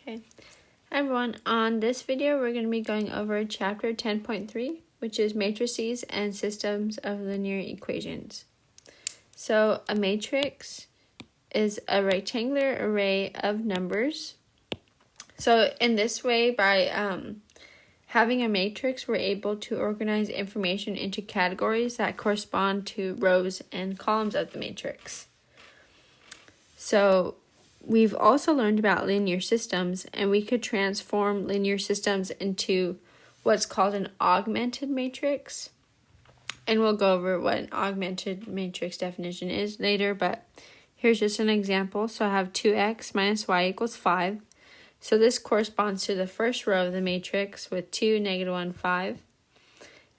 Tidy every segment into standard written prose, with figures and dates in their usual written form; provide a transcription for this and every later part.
Okay. Hi everyone, on this video we're going to be going over chapter 10.3, which is matrices and systems of linear equations. So a matrix is a rectangular array of numbers. So in this way, by having a matrix, we're able to organize information into categories that correspond to rows and columns of the matrix. So we've also learned about linear systems, and we could transform linear systems into what's called an augmented matrix. And we'll go over what an augmented matrix definition is later, but here's just an example. So I have 2x minus y equals 5. So this corresponds to the first row of the matrix with 2, -1, 5.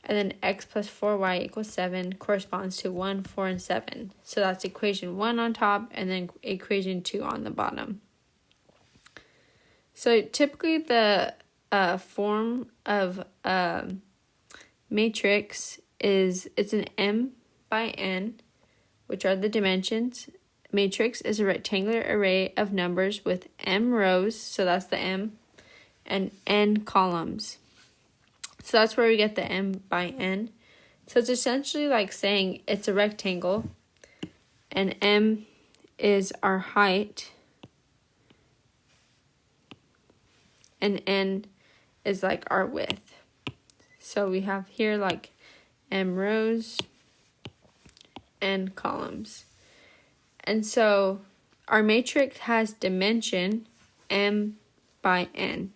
And then x plus 4y equals 7 corresponds to 1, 4, and 7. So that's equation 1 on top and then equation 2 on the bottom. So typically the form of matrix it's an m by n, which are the dimensions. Matrix is a rectangular array of numbers with m rows, so that's the m, and n columns. So that's where we get the m by n. So it's essentially like saying it's a rectangle, and m is our height, and n is like our width. So we have here like m rows, n columns. And so our matrix has dimension m by n.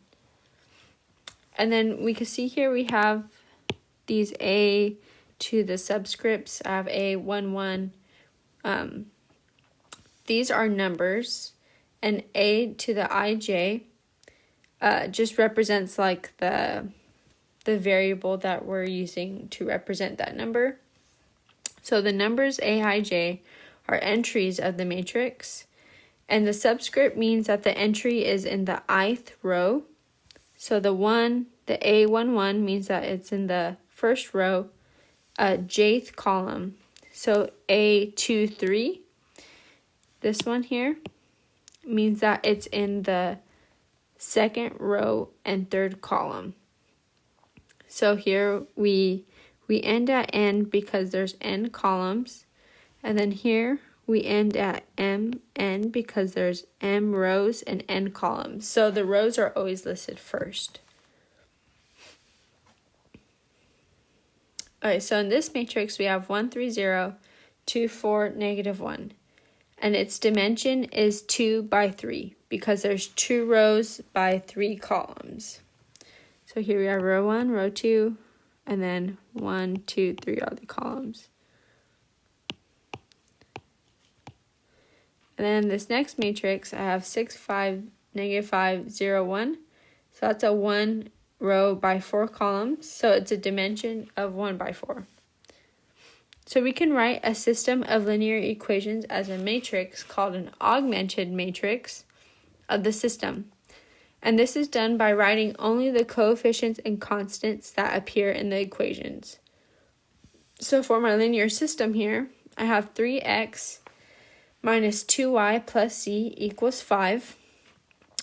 And then we can see here we have these a to the subscripts. I have a, 1, 1. These are numbers. And a to the ij just represents like the variable that we're using to represent that number. So the numbers aij are entries of the matrix. And the subscript means that the entry is in the ith row. So the A11 means that it's in the first row, jth column. So A23, this one here, means that it's in the second row and third column. So here we end at n because there's n columns. And then here we end at mn because there's m rows and n columns. So the rows are always listed first. Alright, so in this matrix we have 1, 3, 0, 2, 4, -1. And its dimension is 2 by 3 because there's 2 rows by 3 columns. So here we have row 1, row 2, and then 1, 2, 3 are the columns. And then this next matrix, I have 6, 5, -5, 0, 1. So that's a 1 row by 4 columns. So it's a dimension of 1 by 4. So we can write a system of linear equations as a matrix called an augmented matrix of the system. And this is done by writing only the coefficients and constants that appear in the equations. So for my linear system here, I have 3x minus 2y plus z equals 5.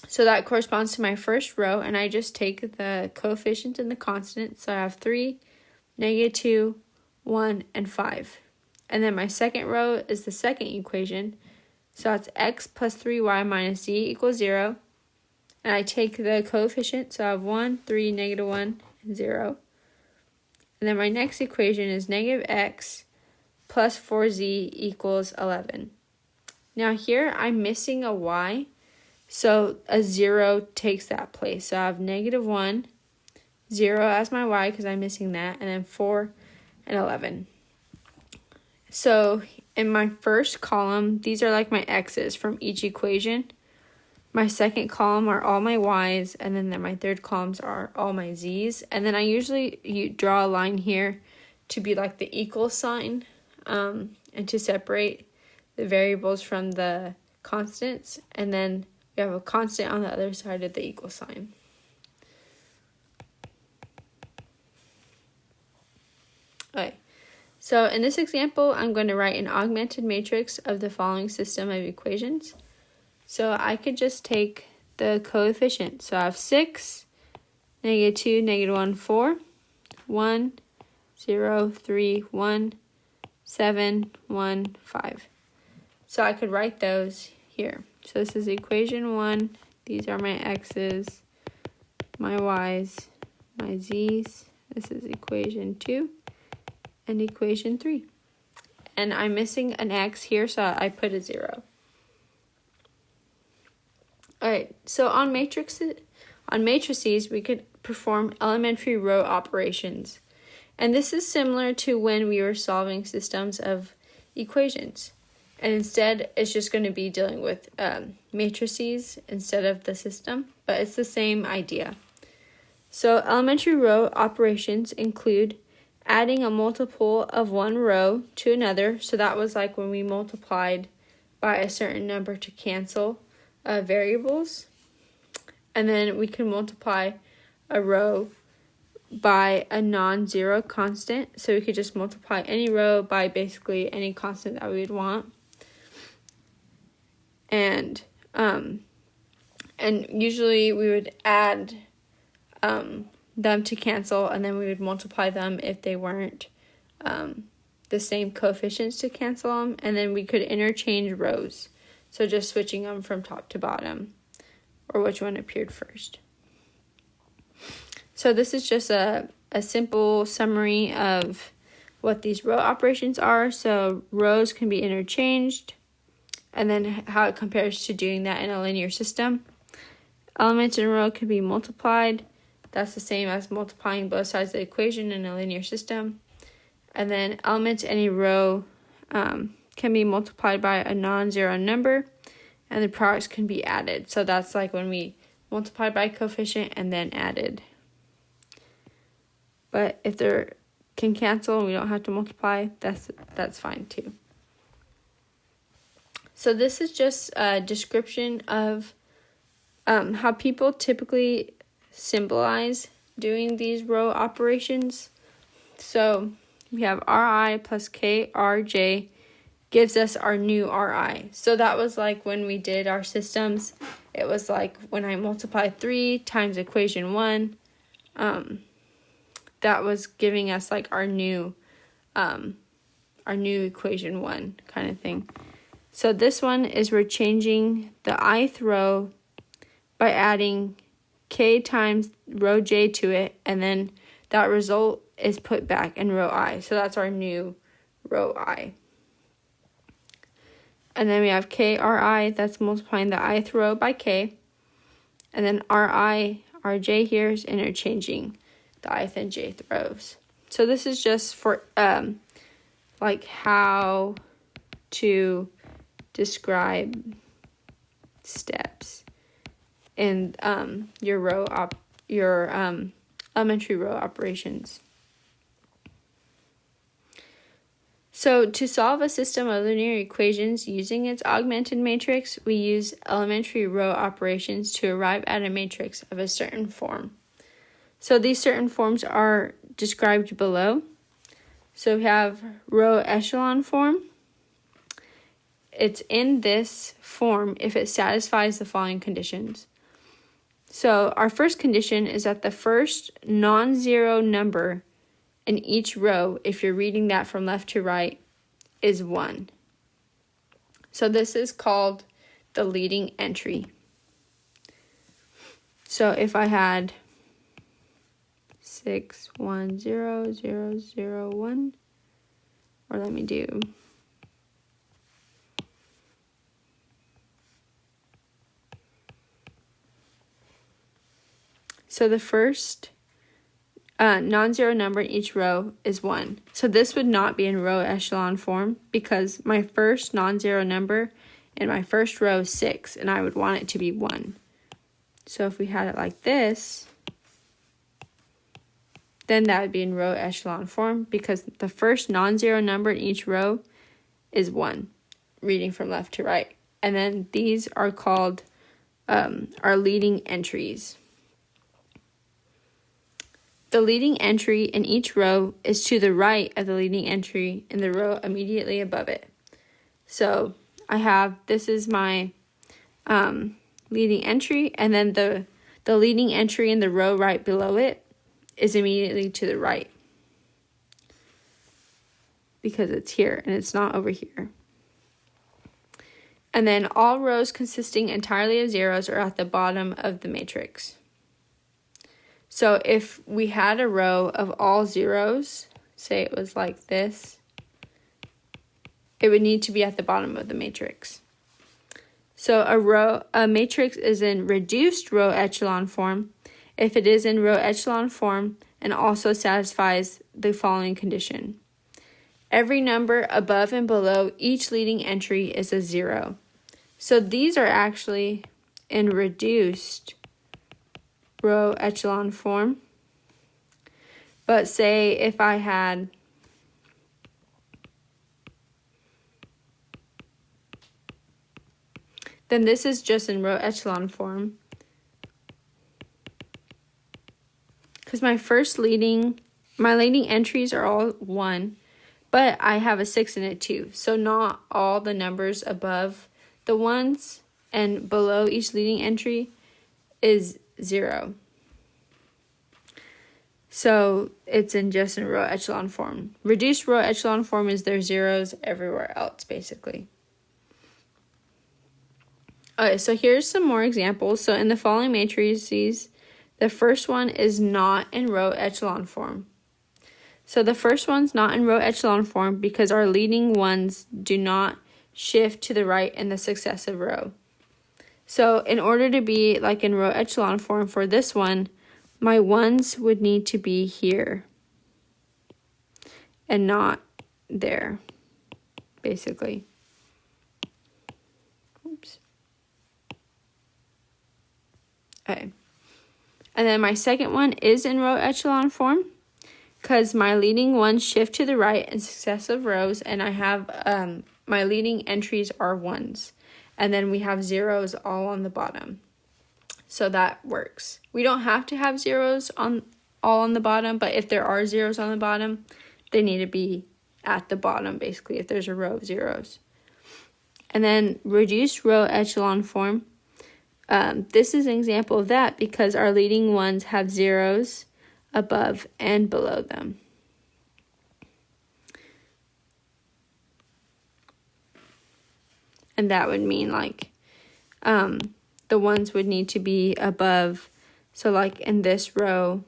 So that corresponds to my first row, and I just take the coefficients and the constants. So I have 3, -2, 1, and 5. And then my second row is the second equation. So that's x plus 3y minus z equals 0. And I take the coefficient, so I have 1, 3, -1, and 0. And then my next equation is -x plus 4z equals 11. Now here I'm missing a y, so a 0 takes that place. So I have -1, 0 as my y because I'm missing that, and then 4 and 11. So in my first column, these are like my x's from each equation. My second column are all my y's, and then my third columns are all my z's. And then I usually draw a line here to be like the equal sign, and to separate the variables from the constants, and then we have a constant on the other side of the equal sign. Okay, so in this example, I'm going to write an augmented matrix of the following system of equations. So I could just take the coefficient. So I have 6, -2, -1, 4, 1, 0, 3, 1, 7, 1, 5. So I could write those here. So this is equation 1. These are my x's, my y's, my z's. This is equation 2 and equation 3. And I'm missing an x here, so I put a 0. Alright, so on matrices, we could perform elementary row operations. And this is similar to when we were solving systems of equations. And instead, it's just going to be dealing with matrices instead of the system, but it's the same idea. So elementary row operations include adding a multiple of one row to another. So that was like when we multiplied by a certain number to cancel variables. And then we can multiply a row by a non-zero constant. So we could just multiply any row by basically any constant that we would want. And usually we would add them to cancel, and then we would multiply them if they weren't the same coefficients to cancel them, and then we could interchange rows. So just switching them from top to bottom, or which one appeared first. So this is just a simple summary of what these row operations are. So rows can be interchanged, and then how it compares to doing that in a linear system. Elements in a row can be multiplied. That's the same as multiplying both sides of the equation in a linear system. And then elements in a row can be multiplied by a non-zero number, and the products can be added. So that's like when we multiplied by coefficient and then added. But if they can cancel and we don't have to multiply, that's fine too. So this is just a description of how people typically symbolize doing these row operations. So we have Ri plus KRJ gives us our new Ri. So that was like when we did our systems. It was like when I multiplied 3 times equation 1, that was giving us like our new equation 1 kind of thing. So this one is we're changing the ith row by adding k times row j to it, and then that result is put back in row I. So that's our new row I. And then we have KRI, that's multiplying the ith row by k. And then RI, RJ here is interchanging the ith and jth rows. So this is just for like how to describe steps in your elementary row operations. So to solve a system of linear equations using its augmented matrix, we use elementary row operations to arrive at a matrix of a certain form. So these certain forms are described below. So we have row echelon form. It's in this form if it satisfies the following conditions. So our first condition is that the first non-zero number in each row, if you're reading that from left to right, is 1. So this is called the leading entry. So if I had 6, 1, 0, 0, 0, 1, or let me do so the first non-zero number in each row is 1. So this would not be in row echelon form because my first non-zero number in my first row is 6, and I would want it to be 1. So if we had it like this, then that would be in row echelon form because the first non-zero number in each row is 1, reading from left to right. And then these are called our leading entries. The leading entry in each row is to the right of the leading entry in the row immediately above it. So this is my leading entry, and then the leading entry in the row right below it is immediately to the right, because it's here and it's not over here. And then all rows consisting entirely of zeros are at the bottom of the matrix. So if we had a row of all zeros, say it was like this, it would need to be at the bottom of the matrix. So a matrix is in reduced row echelon form if it is in row echelon form and also satisfies the following condition. Every number above and below each leading entry is a 0. So these are actually in reduced row echelon form. But say if I had then this is just in row echelon form. Because my leading entries are all 1, but I have a 6 and a 2. So not all the numbers above the ones and below each leading entry is 0. So it's just in row echelon form. Reduced row echelon form is there's zeros everywhere else, basically. Okay, so here's some more examples. So in the following matrices, the first one is not in row echelon form. So the first one's not in row echelon form because our leading ones do not shift to the right in the successive row. So in order to be like in row echelon form for this one, my ones would need to be here and not there, basically. Oops. Okay. And then my second one is in row echelon form because my leading ones shift to the right in successive rows, and I have my leading entries are 1s. And then we have zeros all on the bottom. So that works. We don't have to have zeros all on the bottom, but if there are zeros on the bottom, they need to be at the bottom, basically, if there's a row of zeros. And then reduced row echelon form. This is an example of that because our leading ones have zeros above and below them. And that would mean like the ones would need to be above. So like in this row,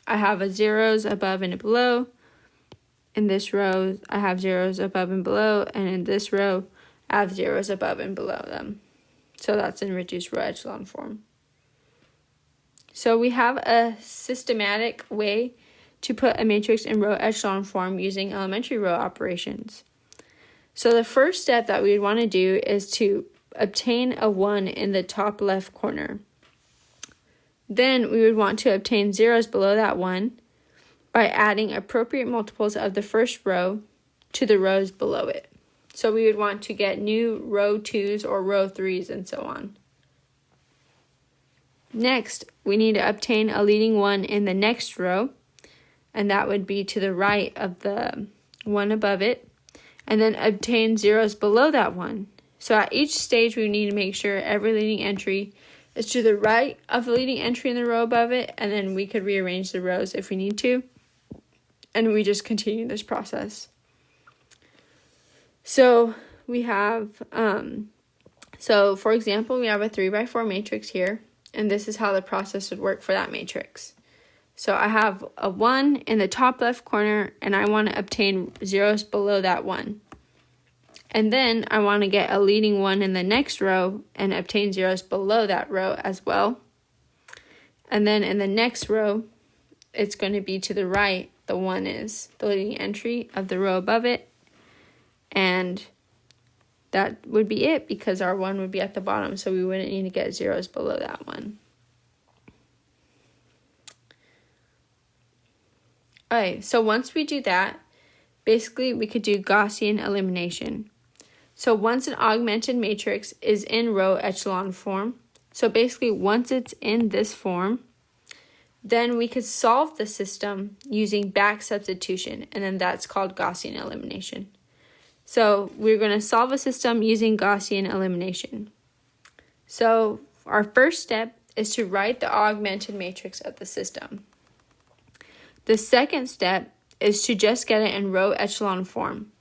I have a zeros above and below. In this row, I have zeros above and below. And in this row, I have zeros above and below them. So that's in reduced row echelon form. So we have a systematic way to put a matrix in row echelon form using elementary row operations. So the first step that we would want to do is to obtain a 1 in the top left corner. Then we would want to obtain zeros below that 1 by adding appropriate multiples of the first row to the rows below it. So we would want to get new row 2s or row 3s and so on. Next, we need to obtain a leading 1 in the next row, and that would be to the right of the one above it, and then obtain zeros below that 1. So at each stage, we need to make sure every leading entry is to the right of the leading entry in the row above it, and then we could rearrange the rows if we need to, and we just continue this process. So we have, so for example, we have a 3x4 matrix here, and this is how the process would work for that matrix. So I have a 1 in the top left corner, and I want to obtain zeros below that 1. And then I want to get a leading 1 in the next row and obtain zeros below that row as well. And then in the next row, it's going to be to the right. The 1 is the leading entry of the row above it. And that would be it because our 1 would be at the bottom, so we wouldn't need to get zeros below that 1. Okay, so once we do that, basically we could do Gaussian elimination. So once an augmented matrix is in row echelon form, so basically once it's in this form, then we could solve the system using back substitution, and then that's called Gaussian elimination. So we're going to solve a system using Gaussian elimination. So our first step is to write the augmented matrix of the system. The second step is to just get it in row echelon form.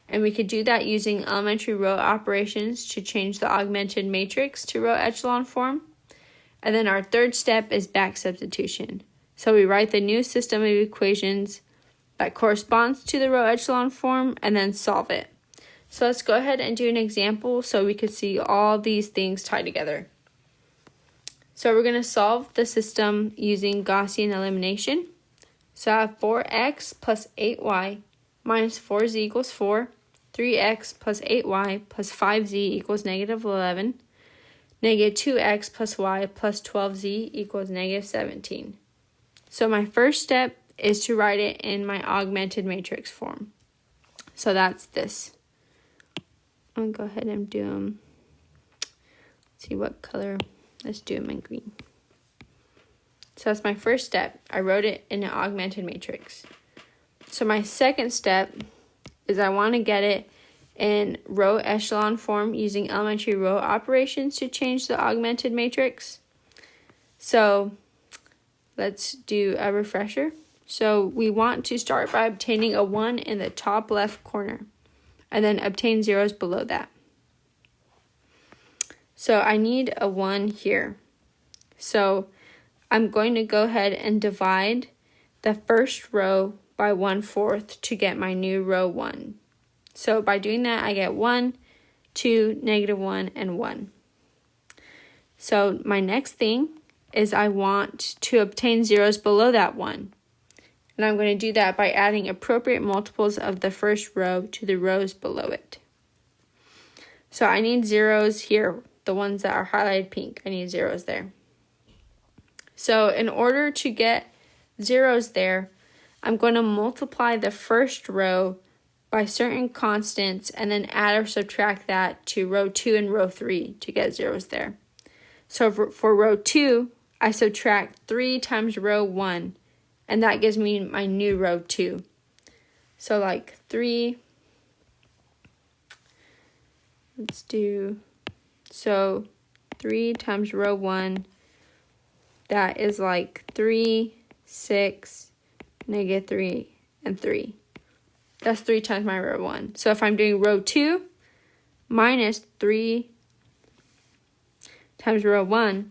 And we could do that using elementary row operations to change the augmented matrix to row echelon form. And then our third step is back substitution. So we write the new system of equations that corresponds to the row echelon form and then solve it. So let's go ahead and do an example so we could see all these things tied together. So we're going to solve the system using Gaussian elimination. So I have 4x plus 8y minus 4z equals 4, 3x plus 8y plus 5z equals negative 11, negative 2x plus y plus 12z equals negative 17. So my first step is to write it in my augmented matrix form. So that's this. I'll go ahead and do them. Let's see what color. Let's do them in green. So that's my first step. I wrote it in an augmented matrix. So my second step is I want to get it in row echelon form using elementary row operations to change the augmented matrix. So let's do a refresher. So we want to start by obtaining a 1 in the top left corner and then obtain zeros below that. So I need a 1 here. So I'm going to go ahead and divide the first row by 1/4 to get my new row 1. So by doing that, I get 1, 2, negative 1, and 1. So my next thing is I want to obtain zeros below that 1. And I'm going to do that by adding appropriate multiples of the first row to the rows below it. So I need zeros here, the ones that are highlighted pink. I need zeros there. So in order to get zeros there, I'm going to multiply the first row by certain constants and then add or subtract that to row 2 and row 3 to get zeros there. So for row 2, I subtract 3 times row 1, and that gives me my new row 2. So like 3, let's do, so 3 times row 1, that is like 3, 6, negative 3, and 3. That's 3 times my row 1. So if I'm doing row 2 minus 3 times row 1,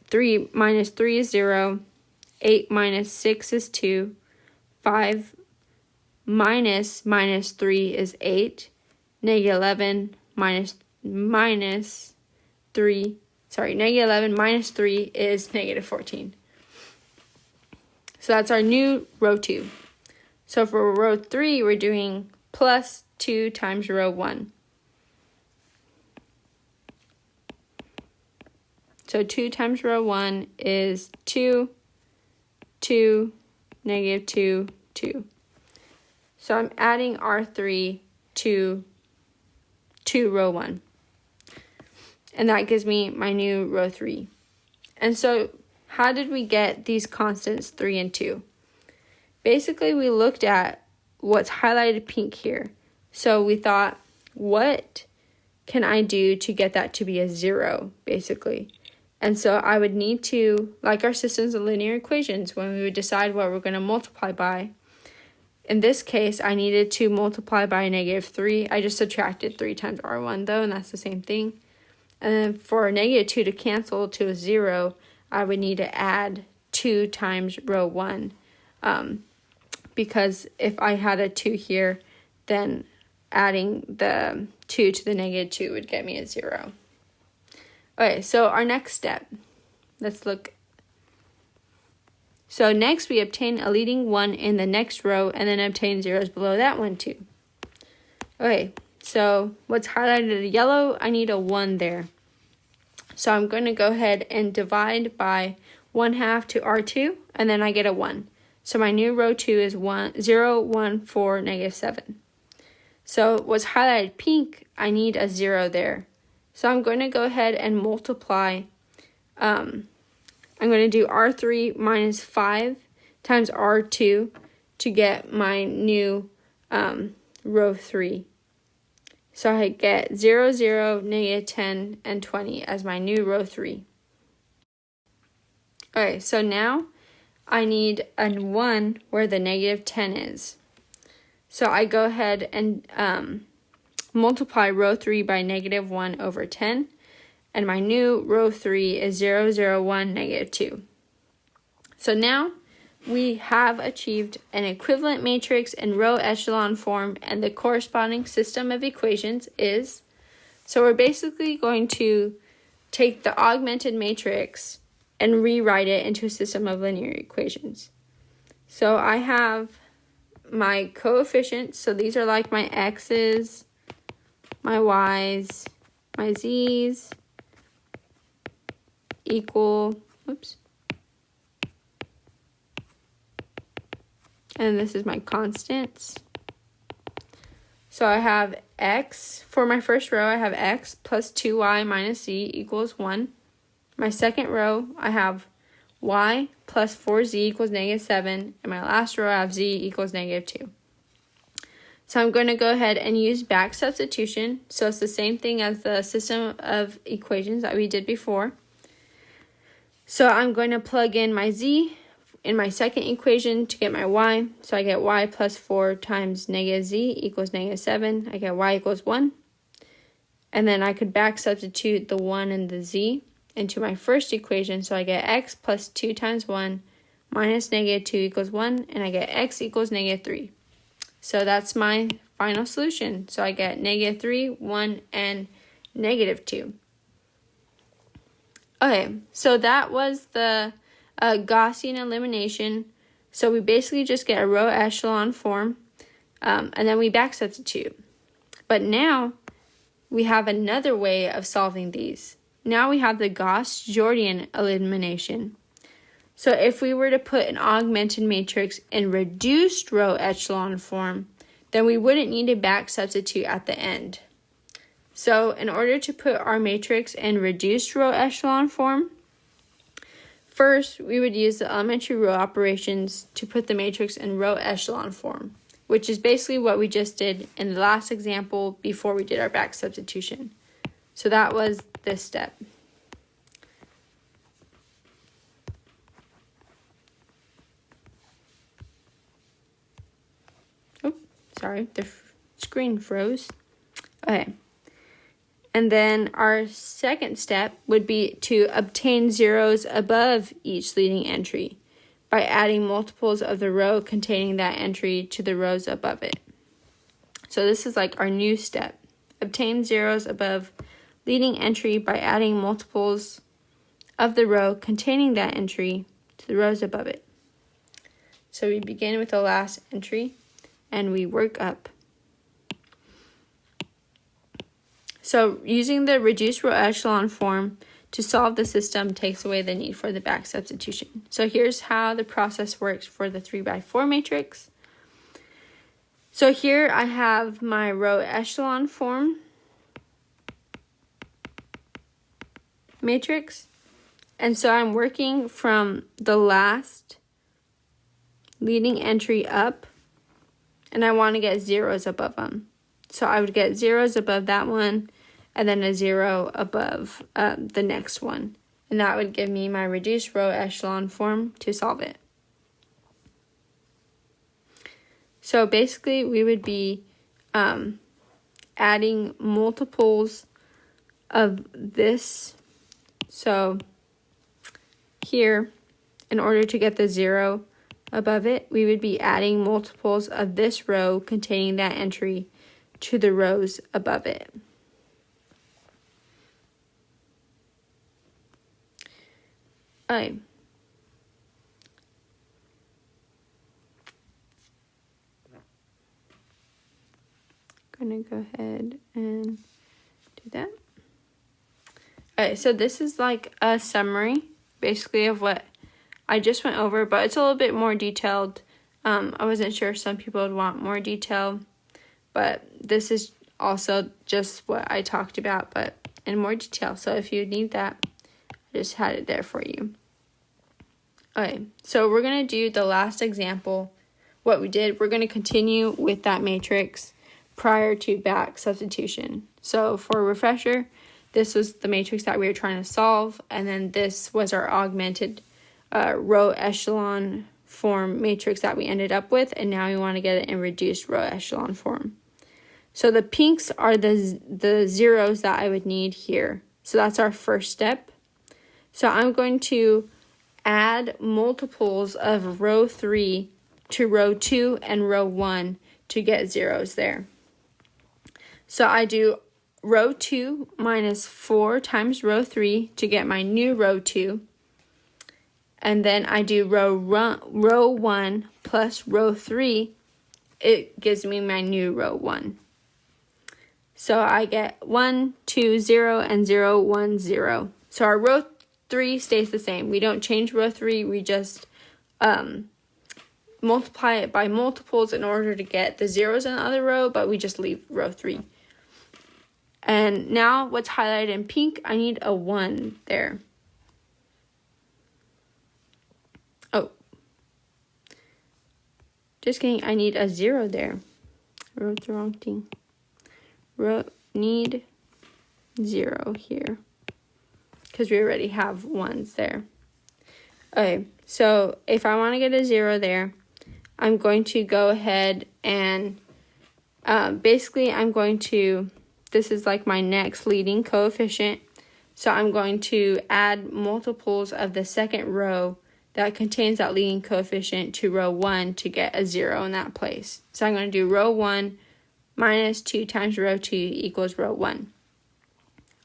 3 minus 3 is 0, 8 minus 6 is 2, 5 minus 3 is 8, negative 11 minus 3, negative 11 minus 3 is negative 14. So that's our new row 2. So for row 3, we're doing plus 2 times row 1. So 2 times row 1 is 2, 2, negative 2, 2. So I'm adding R3 to row 1. And that gives me my new row 3. And so how did we get these constants 3 and 2? Basically, we looked at what's highlighted pink here. So we thought, what can I do to get that to be a 0, basically? And so I would need to, like our systems of linear equations, when we would decide what we're going to multiply by. In this case, I needed to multiply by negative 3. I just subtracted 3 times R1, though, and that's the same thing. And then for negative 2 to cancel to a 0, I would need to add 2 times row 1. Because if I had a 2 here, then adding the 2 to the negative 2 would get me a 0. Okay, so our next step. Let's look. So next we obtain a leading 1 in the next row and then obtain zeros below that one too. Okay, so what's highlighted in yellow, I need a 1 there. So I'm going to go ahead and divide by 1/2 to R2, and then I get a 1. So my new row 2 is 0, 1, 4, negative 7. So what's highlighted pink, I need a 0 there. So I'm going to go ahead and multiply. I'm going to do R3 minus 5 times R2 to get my new row 3. So I get 0, 0, negative 10, and 20 as my new row 3. Okay, so now I need a 1 where the negative 10 is. So I go ahead and multiply row 3 by negative 1 over 10. And my new row 3 is 0, 0, 1, negative 2. So now we have achieved an equivalent matrix in row echelon form, and the corresponding system of equations is, so we're basically going to take the augmented matrix and rewrite it into a system of linear equations. So I have my coefficients, so these are like my x's, my y's, my z's, equal, and this is my constants. So I have x, for my first row I have x plus 2y minus z equals 1. My second row I have y plus 4z equals negative 7, and my last row I have z equals negative 2. So I'm going to go ahead and use back substitution. So it's the same thing as the system of equations that we did before. So I'm going to plug in my z in my second equation to get my y. So I get y plus 4 times negative z equals negative 7. I get y equals 1. And then I could back substitute the 1 and the z into my first equation. So I get x plus 2 times 1 minus negative 2 equals 1. And I get x equals negative 3. So that's my final solution. So I get negative 3, 1, and negative 2. Okay, so that was the Gaussian elimination. So we basically just get a row echelon form, and then we back substitute. But now we have another way of solving these. Now we have the Gauss-Jordan elimination. So if we were to put an augmented matrix in reduced row echelon form, then we wouldn't need to back substitute at the end. So in order to put our matrix in reduced row echelon form, first we would use the elementary row operations to put the matrix in row echelon form, which is basically what we just did in the last example before we did our back substitution. So that was this step. Oh, sorry, the screen froze. Okay. And then our second step would be to obtain zeros above each leading entry by adding multiples of the row containing that entry to the rows above it. So this is like our new step. Obtain zeros above leading entry by adding multiples of the row containing that entry to the rows above it. So we begin with the last entry and we work up. So using the reduced row echelon form to solve the system takes away the need for the back substitution. So here's how the process works for the 3x4 matrix. So here I have my row echelon form matrix. And so I'm working from the last leading entry up, and I want to get zeros above them. So I would get zeros above that one, and then a 0 above the next one. And that would give me my reduced row echelon form to solve it. So basically, we would be adding multiples of this. So here, in order to get the 0 above it, we would be adding multiples of this row containing that entry to the rows above it. I'm going to go ahead and do that. Okay, so this is like a summary, basically, of what I just went over, but it's a little bit more detailed. I wasn't sure some people would want more detail, but this is also just what I talked about, but in more detail. So if you need that, I just had it there for you. Okay, so we're going to do the last example. What we did, we're going to continue with that matrix, prior to back substitution. So for a refresher, this was the matrix that we were trying to solve, and then this was our augmented row echelon form matrix that we ended up with, and now we want to get it in reduced row echelon form. So the pinks are the zeros that I would need here. So that's our first step. So I'm going to add multiples of row 3 to row 2 and row 1 to get zeros there. So I do row 2 minus 4 times row 3 to get my new row 2. And then I do row 1 plus row 3. It gives me my new row 1. So I get 1, 2, 0, and 0, 1, 0. So our row 3 stays the same. We don't change row 3. We just multiply it by multiples in order to get the zeros in the other row, but we just leave row 3. And now what's highlighted in pink, I need a 1 there. Oh. Just kidding, I need a 0 there. I wrote the wrong thing. Need 0 here. Because we already have 1s there. Okay, so if I want to get a 0 there, I'm going to go ahead and basically I'm going to, this is like my next leading coefficient. So I'm going to add multiples of the second row that contains that leading coefficient to row 1 to get a 0 in that place. So I'm going to do row 1 minus 2 times row 2 equals row 1.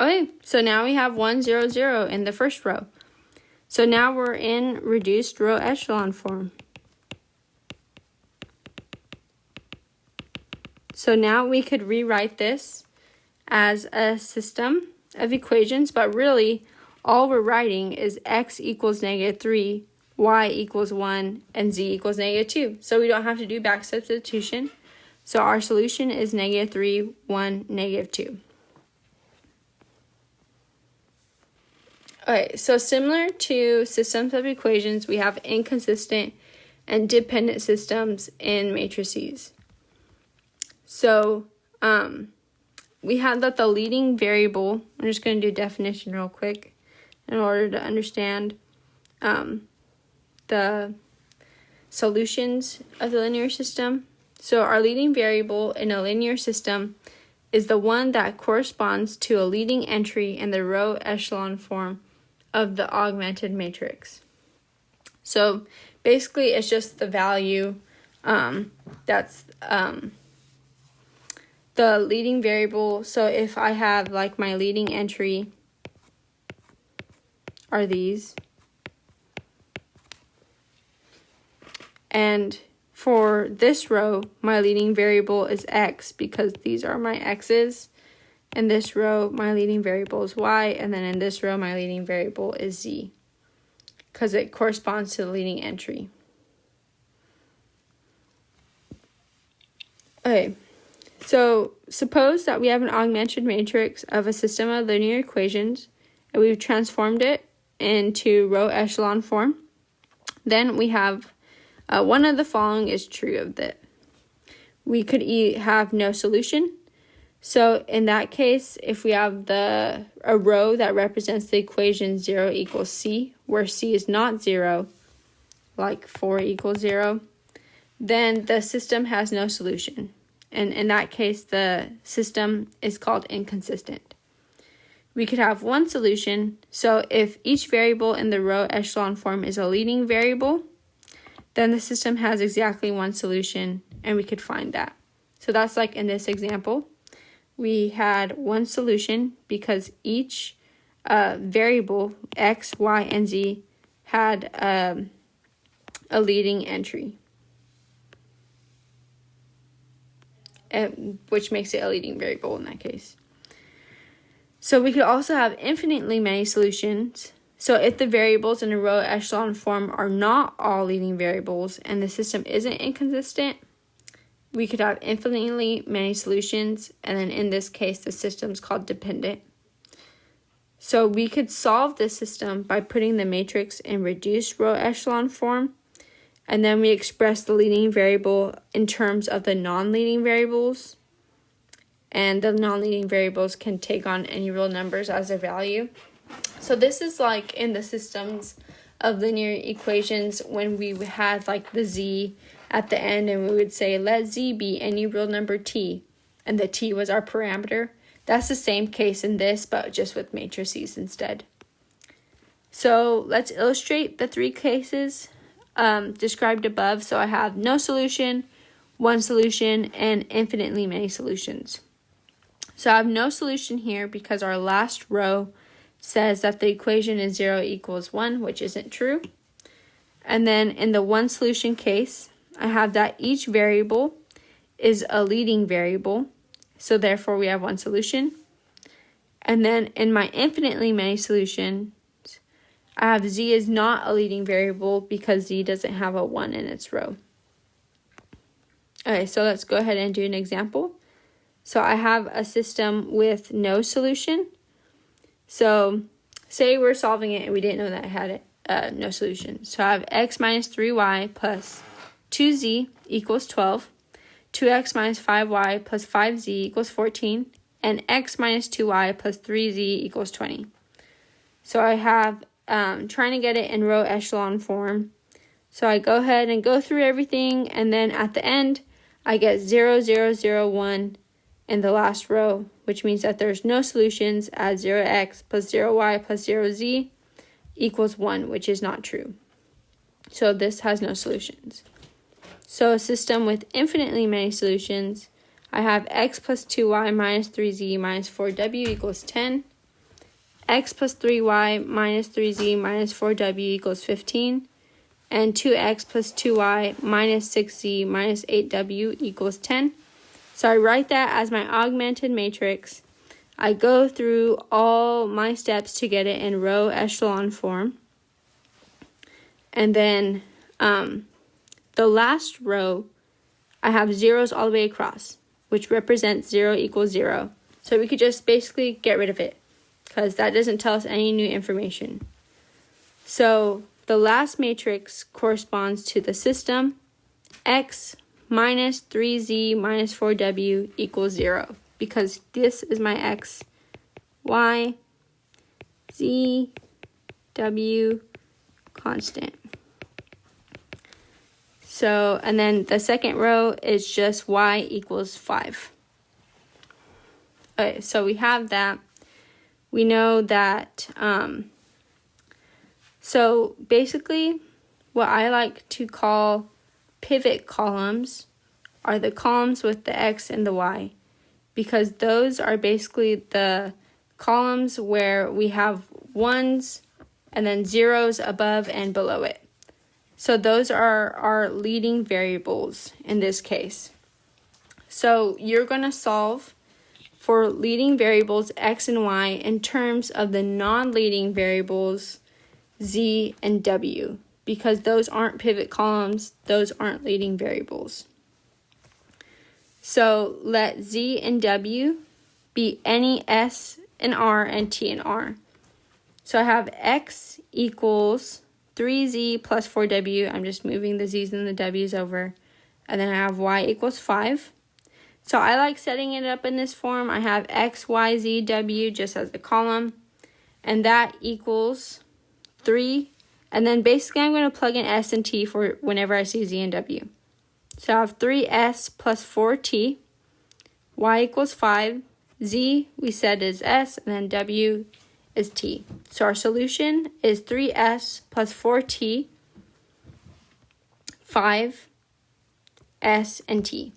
Okay, so now we have 1, 0, 0 in the first row. So now we're in reduced row echelon form. So now we could rewrite this as a system of equations, but really all we're writing is x equals -3, y equals 1, and z equals -2. So we don't have to do back substitution. So our solution is -3, 1, -2. Okay, so similar to systems of equations, we have inconsistent and dependent systems in matrices. So we have that the leading variable, I'm just going to do definition real quick in order to understand the solutions of the linear system. So our leading variable in a linear system is the one that corresponds to a leading entry in the row echelon form of the augmented matrix. So basically it's just the value that's the leading variable. So if I have like my leading entry are these, and for this row my leading variable is x because these are my x's. In this row, my leading variable is y, and then in this row, my leading variable is z, because it corresponds to the leading entry. Okay, so suppose that we have an augmented matrix of a system of linear equations, and we've transformed it into row echelon form. Then we have one of the following is true of that. We could have no solution. So in that case, if we have a row that represents the equation 0 equals c, where c is not 0, like 4 equals 0, then the system has no solution. And in that case, the system is called inconsistent. We could have one solution. So if each variable in the row echelon form is a leading variable, then the system has exactly one solution, and we could find that. So that's like in this example. We had one solution because each variable, x, y, and z, had a leading entry, which makes it a leading variable in that case. So we could also have infinitely many solutions. So if the variables in a row echelon form are not all leading variables and the system isn't inconsistent, we could have infinitely many solutions, and then in this case, the system's called dependent. So we could solve this system by putting the matrix in reduced row echelon form, and then we express the leading variable in terms of the non-leading variables. and the non-leading variables can take on any real numbers as their value. So this is like in the systems of linear equations when we had like the z at the end, and we would say let z be any real number t, and the t was our parameter. That's the same case in this, but just with matrices instead. So let's illustrate the three cases described above. So I have no solution, one solution, and infinitely many solutions. So I have no solution here because our last row says that the equation is 0 equals 1, which isn't true. And then in the one solution case, I have that each variable is a leading variable, so therefore we have one solution. And then in my infinitely many solutions, I have z is not a leading variable because z doesn't have a 1 in its row. Okay, so let's go ahead and do an example. So I have a system with no solution. So say we're solving it and we didn't know that it had no solution. So I have x minus 3y plus 2z equals 12, 2x minus 5y plus 5z equals 14, and x minus 2y plus 3z equals 20. So I have trying to get it in row echelon form. So I go ahead and go through everything, and then at the end, I get 0, 0, 0, 1 in the last row, which means that there's no solutions as 0x plus 0y plus 0z equals 1, which is not true. So this has no solutions. So a system with infinitely many solutions, I have x plus 2y minus 3z minus 4w equals 10, x plus 3y minus 3z minus 4w equals 15, and 2x plus 2y minus 6z minus 8w equals 10. So I write that as my augmented matrix. I go through all my steps to get it in row echelon form. And then the last row, I have zeros all the way across, which represents 0 equals 0. So we could just basically get rid of it, because that doesn't tell us any new information. So the last matrix corresponds to the system x minus 3z minus 4w equals 0, because this is my x, y, z, w constant. So, and then the second row is just y equals 5. Okay, so we have that. We know that, so basically what I like to call pivot columns are the columns with the x and the y, because those are basically the columns where we have ones and then zeros above and below it. So those are our leading variables in this case. So you're going to solve for leading variables x and y in terms of the non-leading variables z and w, because those aren't pivot columns, those aren't leading variables. So let z and w be any s and r and t and r. So I have x equals 3z plus 4w. I'm just moving the z's and the w's over. And then I have y equals 5. So I like setting it up in this form. I have x, y, z, w just as a column. And that equals 3. And then basically I'm going to plug in s and t for whenever I see z and w. So I have 3s plus 4t. Y equals 5. Z we said is s, and then w is t. So our solution is 3s plus 4t, 5, s, and t.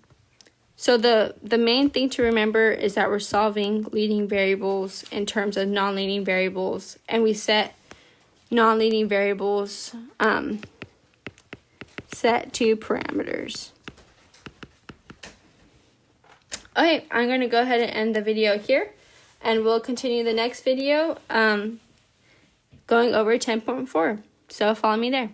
So the main thing to remember is that we're solving leading variables in terms of non-leading variables, and we set non-leading variables set to parameters. Okay, I'm going to go ahead and end the video here, and we'll continue the next video going over 10.4. So follow me there.